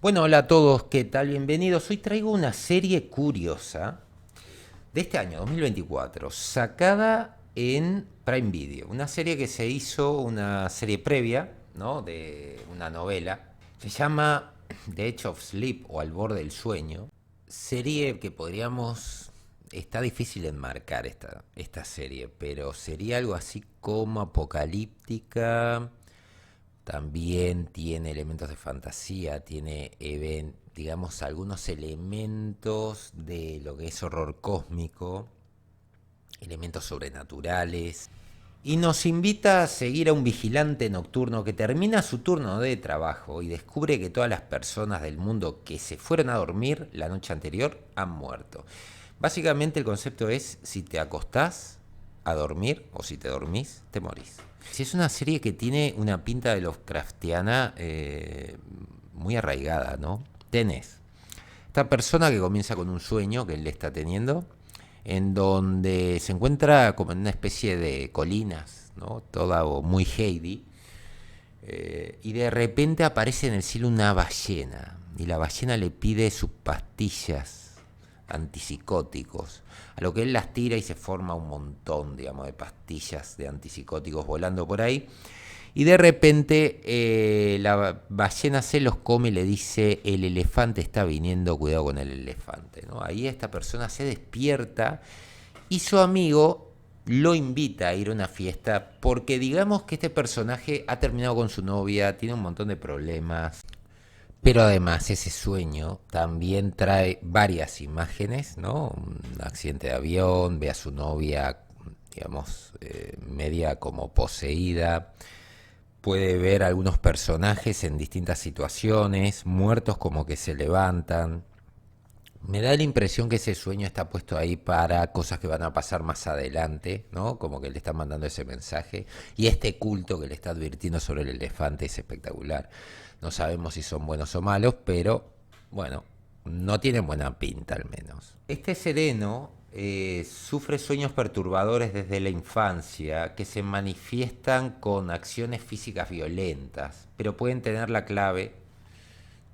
Bueno, hola a todos, ¿qué tal? Bienvenidos. Hoy traigo una serie curiosa de este año, 2024, sacada en Prime Video. Una serie que se hizo, una serie previa, ¿no? De una novela. Se llama The Edge of Sleep o Al borde del sueño. Serie que podríamos... Está difícil enmarcar esta serie, pero sería algo así como apocalíptica. También tiene elementos de fantasía, tiene, digamos, algunos elementos de lo que es horror cósmico, elementos sobrenaturales. Y nos invita a seguir a un vigilante nocturno que termina su turno de trabajo y descubre que todas las personas del mundo que se fueron a dormir la noche anterior han muerto. Básicamente el concepto es, si te acostás a dormir o si te dormís, te morís. Si es una serie que tiene una pinta de Lovecraftiana muy arraigada, ¿no? Tenés esta persona que comienza con un sueño que él está teniendo, en donde se encuentra como en una especie de colinas, ¿no? Toda muy Heidi, y de repente aparece en el cielo una ballena, y la ballena le pide sus pastillas antipsicóticos, a lo que él las tira y se forma un montón, digamos, de pastillas de antipsicóticos volando por ahí. Y de repente la ballena se los come y le dice, el elefante está viniendo, cuidado con el elefante, ¿no? Ahí esta persona se despierta y su amigo lo invita a ir a una fiesta porque digamos que este personaje ha terminado con su novia, tiene un montón de problemas, pero además ese sueño también trae varias imágenes, ¿no? Un accidente de avión, ve a su novia, digamos, media como poseída, puede ver algunos personajes en distintas situaciones, muertos como que se levantan. Me da la impresión que ese sueño está puesto ahí para cosas que van a pasar más adelante, ¿no? Como que le están mandando ese mensaje. Y este culto que le está advirtiendo sobre el elefante es espectacular. No sabemos si son buenos o malos, pero bueno, no tienen buena pinta al menos. Este sereno sufre sueños perturbadores desde la infancia que se manifiestan con acciones físicas violentas, pero pueden tener la clave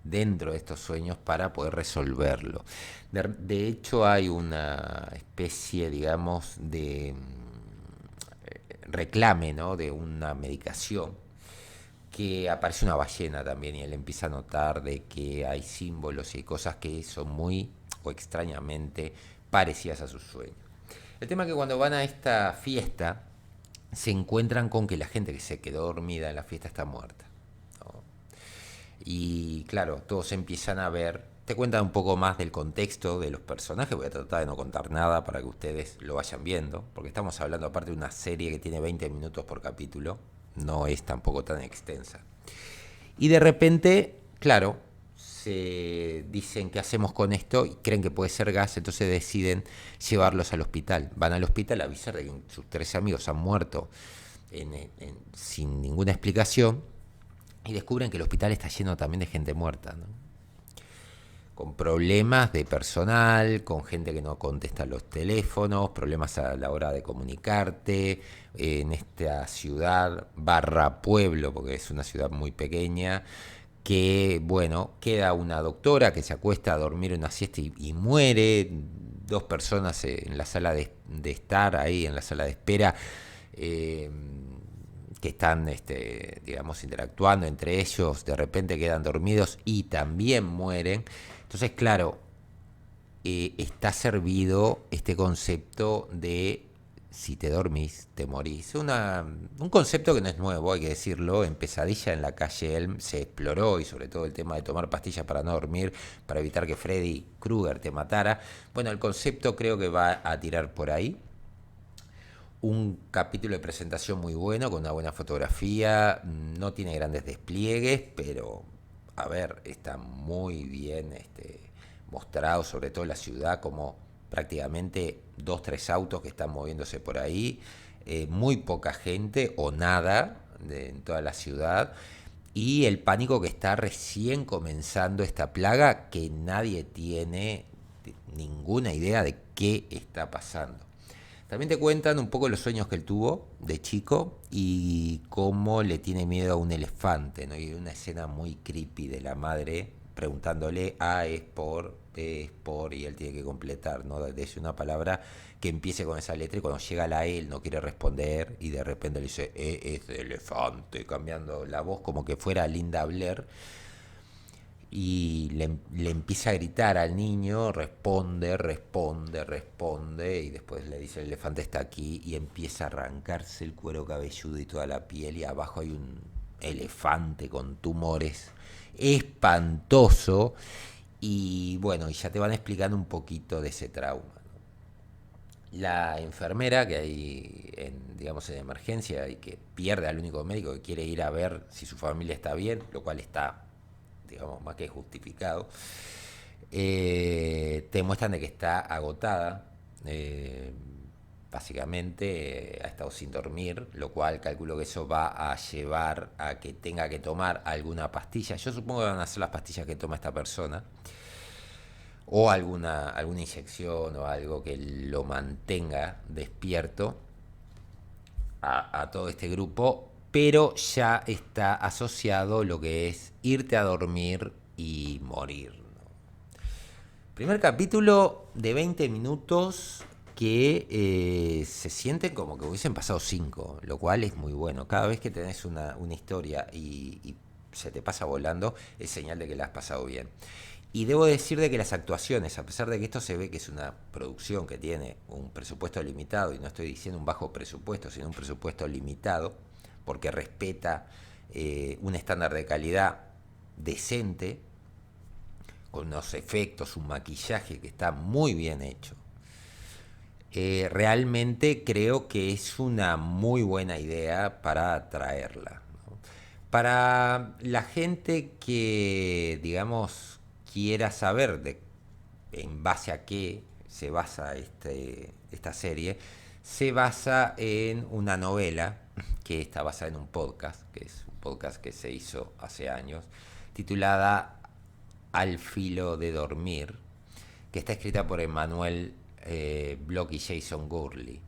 dentro de estos sueños para poder resolverlo. De hecho, hay una especie, digamos, de reclame, ¿no? De una medicación que aparece una ballena también y él empieza a notar de que hay símbolos y hay cosas que son muy o extrañamente parecidas a sus sueños. El tema es que cuando van a esta fiesta se encuentran con que la gente que se quedó dormida en la fiesta está muerta, ¿no? Y claro, todos empiezan a ver, te cuentan un poco más del contexto de los personajes, voy a tratar de no contar nada para que ustedes lo vayan viendo, porque estamos hablando aparte de una serie que tiene 20 minutos por capítulo, no es tampoco tan extensa. Y de repente, claro, se dicen qué hacemos con esto y creen que puede ser gas, entonces deciden llevarlos al hospital. Van al hospital a avisar de que sus tres amigos han muerto sin ninguna explicación y descubren que el hospital está lleno también de gente muerta, ¿no? Con problemas de personal, con gente que no contesta los teléfonos, problemas a la hora de comunicarte, en esta ciudad barra pueblo, porque es una ciudad muy pequeña, que bueno, queda una doctora que se acuesta a dormir una siesta y muere, dos personas en la sala de estar ahí, en la sala de espera, eh, que están, digamos, interactuando entre ellos, de repente quedan dormidos y también mueren. Entonces, claro, está servido este concepto de si te dormís, te morís. Un concepto que no es nuevo, hay que decirlo. En Pesadilla en la calle Elm se exploró y sobre todo el tema de tomar pastillas para no dormir, para evitar que Freddy Krueger te matara. Bueno, el concepto creo que va a tirar por ahí. Un capítulo de presentación muy bueno, con una buena fotografía, no tiene grandes despliegues, pero a ver, está muy bien mostrado, sobre todo la ciudad, como prácticamente dos, tres autos que están moviéndose por ahí, muy poca gente o nada en toda la ciudad, y el pánico que está recién comenzando esta plaga que nadie tiene ninguna idea de qué está pasando. También te cuentan un poco los sueños que él tuvo de chico y cómo le tiene miedo a un elefante, ¿no? Y una escena muy creepy de la madre preguntándole A es por, B es por, y él tiene que completar, ¿no? Desde una palabra que empiece con esa letra y cuando llega la E él no quiere responder y de repente le dice E es de elefante, cambiando la voz como que fuera Linda Blair y le empieza a gritar al niño, responde, responde, responde, y después le dice el elefante está aquí y empieza a arrancarse el cuero cabelludo y toda la piel y abajo hay un elefante con tumores espantoso y bueno, y ya te van explicando un poquito de ese trauma. La enfermera que hay en, digamos, en emergencia y que pierde al único médico que quiere ir a ver si su familia está bien, lo cual está, digamos, más que justificado, te muestran de que está agotada, eh, básicamente ha estado sin dormir, lo cual calculo que eso va a llevar a que tenga que tomar alguna pastilla. Yo supongo que van a ser las pastillas que toma esta persona o alguna inyección o algo que lo mantenga despierto a todo este grupo, pero ya está asociado lo que es irte a dormir y morir, ¿no? Primer capítulo de 20 minutos que se sienten como que hubiesen pasado 5, lo cual es muy bueno. Cada vez que tenés una historia y se te pasa volando, es señal de que la has pasado bien. Y debo decir de que las actuaciones, a pesar de que esto se ve que es una producción que tiene un presupuesto limitado, y no estoy diciendo un bajo presupuesto, sino un presupuesto limitado, porque respeta un estándar de calidad decente, con unos efectos, un maquillaje que está muy bien hecho. Realmente creo que es una muy buena idea para traerla, ¿no? Para la gente que, digamos, quiera saber en base a qué se basa esta serie, se basa en una novela que está basada en un podcast, que es un podcast que se hizo hace años, titulada Al filo de dormir, que está escrita por Emmanuel Bloch y Jason Gurley,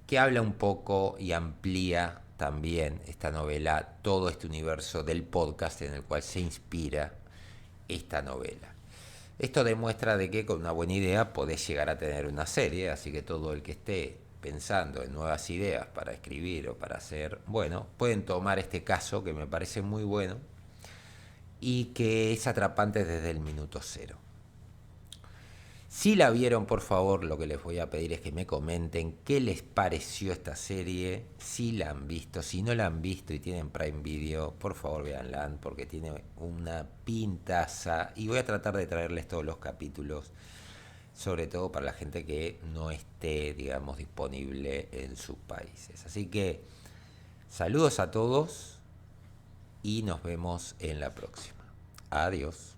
que habla un poco y amplía también esta novela, todo este universo del podcast en el cual se inspira esta novela. Esto demuestra de que con una buena idea podés llegar a tener una serie, así que todo el que esté pensando en nuevas ideas para escribir o para hacer, bueno, pueden tomar este caso que me parece muy bueno y que es atrapante desde el minuto cero. Si la vieron, por favor, lo que les voy a pedir es que me comenten qué les pareció esta serie, si la han visto, si no la han visto y tienen Prime Video, por favor véanla porque tiene una pintaza y voy a tratar de traerles todos los capítulos, sobre todo para la gente que no esté, digamos, disponible en sus países. Así que saludos a todos y nos vemos en la próxima. Adiós.